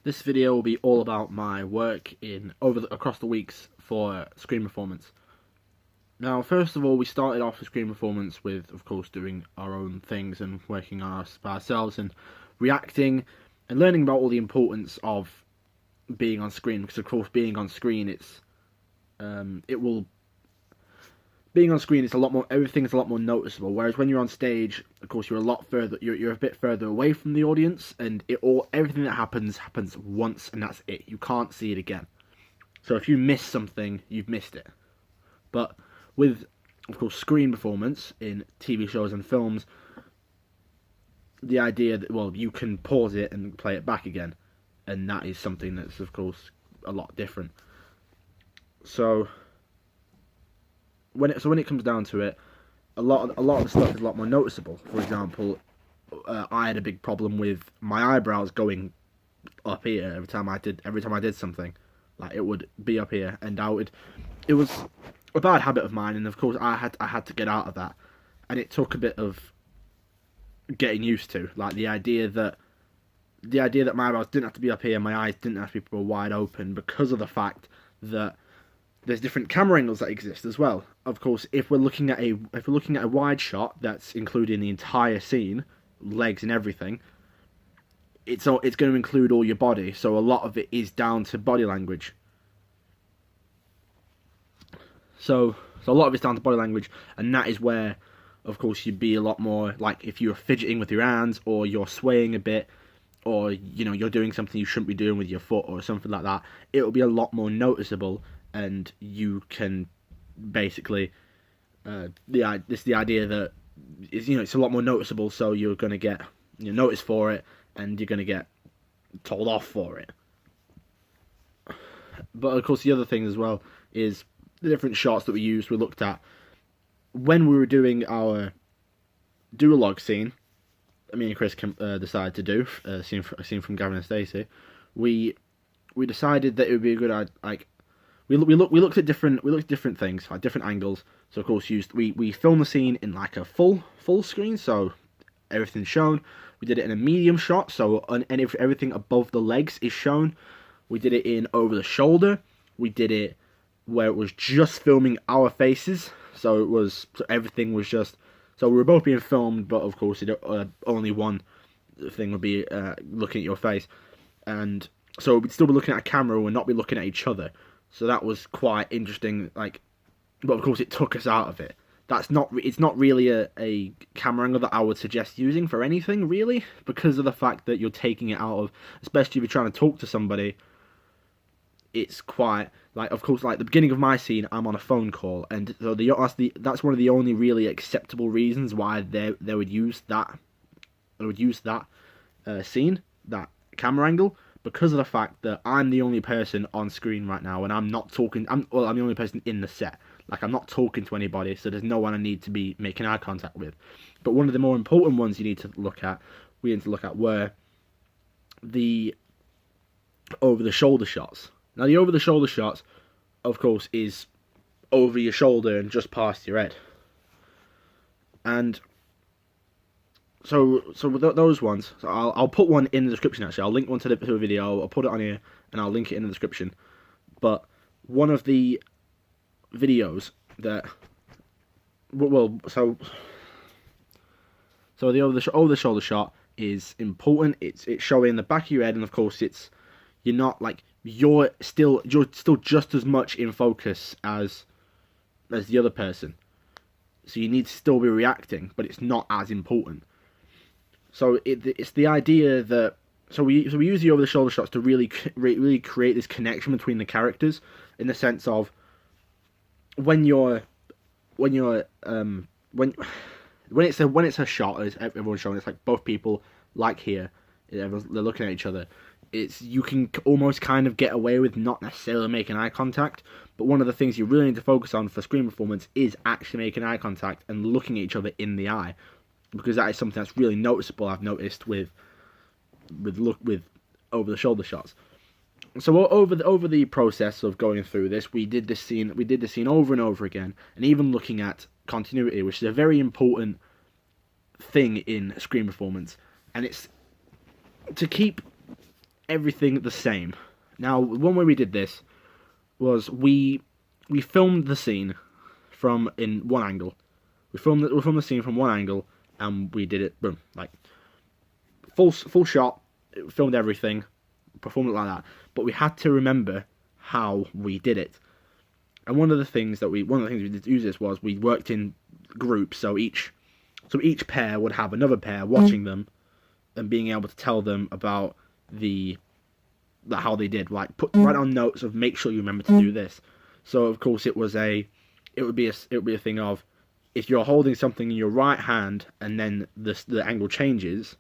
This video will be all about my work across the weeks for Screen Performance. Now, first of all, we started off with Screen Performance with, of course, doing our own things and working on ourselves and reacting and learning about all the importance of being on screen. Because, of course, being on screen, being on screen, it's a lot more. Everything is a lot more noticeable. Whereas when you're on stage, of course, you're a lot further. You're a bit further away from the audience, and everything that happens once, and that's it. You can't see it again. So if you miss something, you've missed it. But with, of course, screen performance in TV shows and films, the idea that you can pause it and play it back again, and that is something that's, of course, a lot different. So when it comes down to it, a lot of the stuff is a lot more noticeable. For example, I had a big problem with my eyebrows going up here every time I did something. Like, it would be up here, and it was a bad habit of mine, and of course I had to get out of that, and it took a bit of getting used to. Like, the idea that my eyebrows didn't have to be up here, my eyes didn't have to be wide open, because of the fact that there's different camera angles that exist as well. Of course, if we're looking at a wide shot that's including the entire scene, legs and everything, it's going to include all your body. So a lot of it is down to body language. So a lot of it's down to body language, and that is where, of course, you'd be a lot more like if you're fidgeting with your hands, or you're swaying a bit, or you're doing something you shouldn't be doing with your foot or something like that. It will be a lot more noticeable. And you can basically, the idea that it's a lot more noticeable, so you're going to get noticed for it, and you're going to get told off for it. But of course, the other thing as well is the different shots that we used. We looked at when we were doing our duologue scene. Me and Chris decided to do a scene from Gavin and Stacey. We decided that it would be a good idea. We looked at different things, like different angles. So of course we filmed the scene in like a full screen, so everything's shown. We did it in a medium shot, so everything above the legs is shown. We did it in over the shoulder. We did it where it was just filming our faces, so everything was just. So we were both being filmed, but of course only one thing would be looking at your face, and so we'd still be looking at a camera and not be looking at each other. So that was quite interesting, but of course it took us out of it. It's not really a camera angle that I would suggest using for anything, really, because of the fact that you're taking it out of, especially if you're trying to talk to somebody. It's quite, of course, like the beginning of my scene, I'm on a phone call, and so that's one of the only really acceptable reasons why they would use that. They would use that scene, that camera angle, because of the fact that I'm the only person on screen right now, and I'm not talking. I'm the only person in the set. Like, I'm not talking to anybody, so there's no one I need to be making eye contact with. But one of the more important ones we need to look at were the over-the-shoulder shots. Now, the over-the-shoulder shots, of course, is over your shoulder and just past your head. And So those ones, so I'll put one in the description. Actually, I'll link one to a video. I'll put it on here, and I'll link it in the description. But one of the videos that, so the over the shoulder shot is important. It's showing the back of your head, and of course you're still just as much in focus as the other person. So you need to still be reacting, but it's not as important. So it's the idea that we use the over the shoulder shots to really create this connection between the characters, in the sense of when it's a shot, as everyone's showing, it's like both people, like here, they're looking at each other. You can almost kind of get away with not necessarily making eye contact, but one of the things you really need to focus on for screen performance is actually making eye contact and looking at each other in the eye. Because that is something that's really noticeable. I've noticed with over the shoulder shots. So over the process of going through this, we did this scene over and over again, and even looking at continuity, which is a very important thing in screen performance, and it's to keep everything the same. Now, one way we did this was we filmed the scene from in one angle. We filmed the scene from one angle, and we did it boom, like full shot. Filmed everything, performed it like that. But we had to remember how we did it. And one of the things we did to use this was we worked in groups. So each pair would have another pair watching them and being able to tell them about how they did. Like write on notes of make sure you remember to do this. So of course it would be a thing of if you're holding something in your right hand and then the angle changes,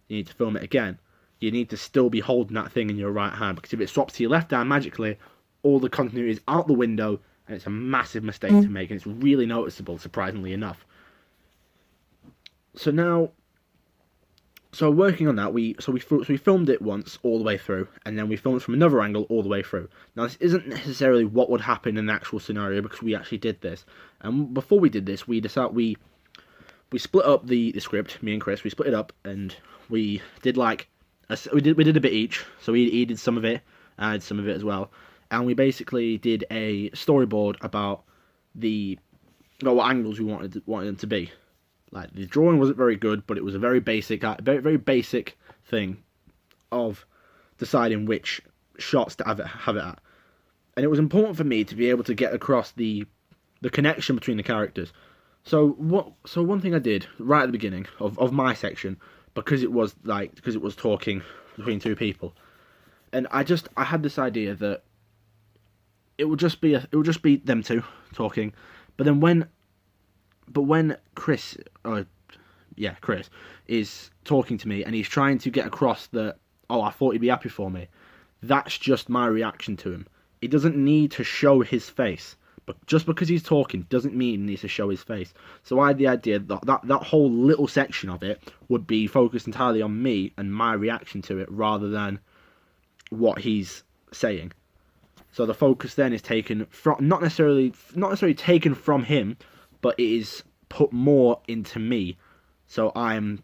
you need to film it again. You need to still be holding that thing in your right hand, because if it swaps to your left hand magically, all the continuity is out the window, and it's a massive mistake to make, and it's really noticeable, surprisingly enough. So working on that, we filmed it once all the way through, and then we filmed it from another angle all the way through. Now this isn't necessarily what would happen in the actual scenario, because we actually did this. And before we did this, we decided we split up the script. Me and Chris, we split it up, and we did we did a bit each. So he did some of it, I did some of it as well, and we basically did a storyboard about what angles we wanted them to be. Like the drawing wasn't very good, but it was a very basic thing of deciding which shots to have it at. And it was important for me to be able to get across the connection between the characters. So one thing I did right at the beginning of my section, because it was talking between two people, and I had this idea that it would just be them two talking, but when Chris is talking to me and he's trying to get across that, oh, I thought he'd be happy for me, that's just my reaction to him. It doesn't need to show his face. But just because he's talking doesn't mean he needs to show his face. So I had the idea that whole little section of it would be focused entirely on me and my reaction to it, rather than what he's saying. So the focus then is taken from not necessarily taken from him, but it is put more into me. So I'm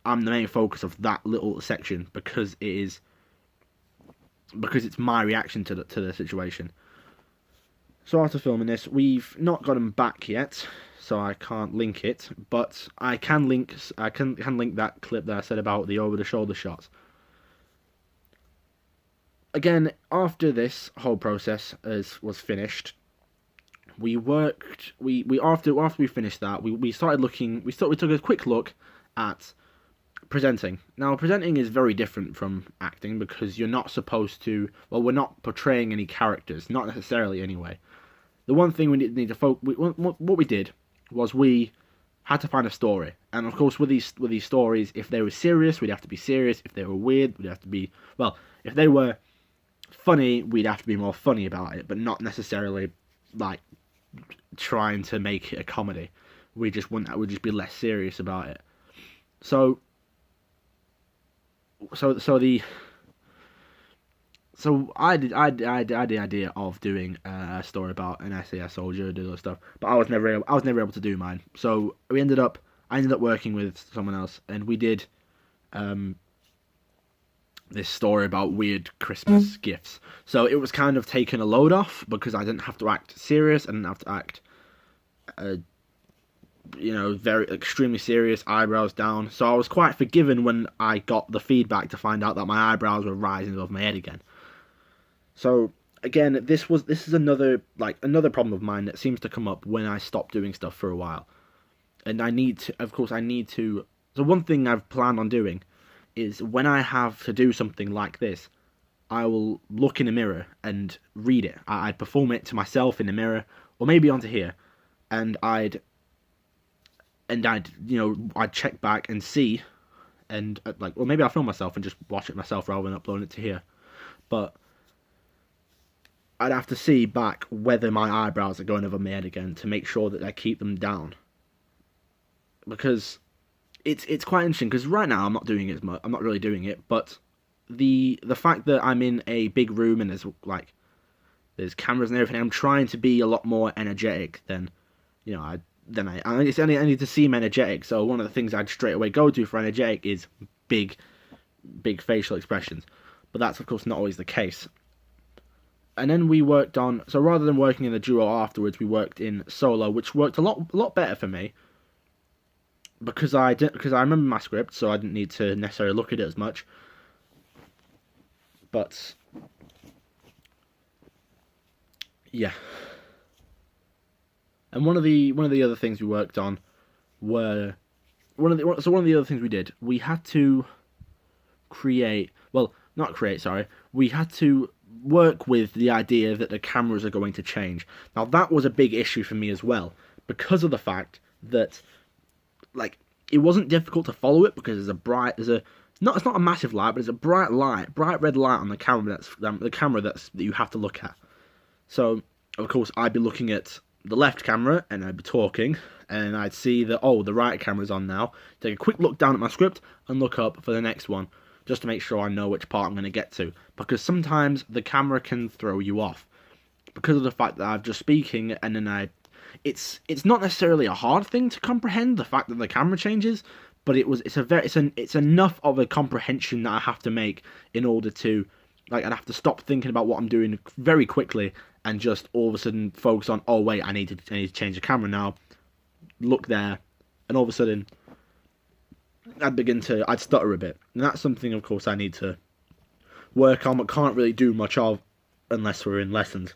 the main focus of that little section, because it's my reaction to the situation. So after filming this, we've not got them back yet, so I can't link it, but I can link that clip that I said about the over-the-shoulder shots. Again, after this whole process was finished, after we finished that, we took a quick look at presenting. Now, presenting is very different from acting, because you're not supposed to, we're not portraying any characters, not necessarily anyway. The one thing we need to what we did was we had to find a story, and of course with these stories, if they were serious, we'd have to be serious. If they were weird, we'd have to be, if they were funny, we'd have to be more funny about it, but not necessarily like trying to make it a comedy. We'd just be less serious about it. So I had the idea of doing a story about an SAS soldier, do those stuff, but I was never able to do mine. So I ended up working with someone else, and we did this story about weird Christmas gifts. So it was kind of taking a load off, because I didn't have to act serious. I didn't have to act very extremely serious, eyebrows down. So I was quite forgiven when I got the feedback to find out that my eyebrows were rising above my head again. So again, this is another problem of mine that seems to come up when I stop doing stuff for a while. And I need to. So one thing I've planned on doing is, when I have to do something like this, I will look in the mirror and read it. I'd perform it to myself in the mirror, or maybe onto here, and I'd check back and see, and or maybe I'll film myself and just watch it myself rather than uploading it to here. But I'd have to see back whether my eyebrows are going over my head again, to make sure that I keep them down. Because it's quite interesting, because right now I'm not doing it as much. I'm not really doing it, but the fact that I'm in a big room and there's cameras and everything, I'm trying to be a lot more energetic than I need to seem energetic. So one of the things I'd straight away go to for energetic is big facial expressions. but that's of course not always the case. And then we worked on, so rather than working in the duo afterwards, we worked in solo, which worked a lot better for me because I remember my script, so I didn't need to necessarily look at it as much. But yeah, and one of the other things we worked on were one of the other things we did. We had to create, well, not create, sorry. We had to work with the idea that the cameras are going to change. Now that was a big issue for me as well, because of the fact that, like, it wasn't difficult to follow it because it's not a massive light, but it's a bright red light on the camera that you have to look at. So of course I'd be looking at the left camera and I'd be talking, and I'd see that, oh, the right camera's on now. Take a quick look down at my script and look up for the next one, just to make sure I know which part I'm going to get to, because sometimes the camera can throw you off because of the fact that I'm just speaking, and then it's not necessarily a hard thing to comprehend, the fact that the camera changes, but it's enough of a comprehension that I have to make in order to, like, I'd have to stop thinking about what I'm doing very quickly and just all of a sudden focus on, oh wait, I need to change the camera now, look there, and all of a sudden I'd stutter a bit. And that's something, of course, I need to work on, but can't really do much of unless we're in lessons.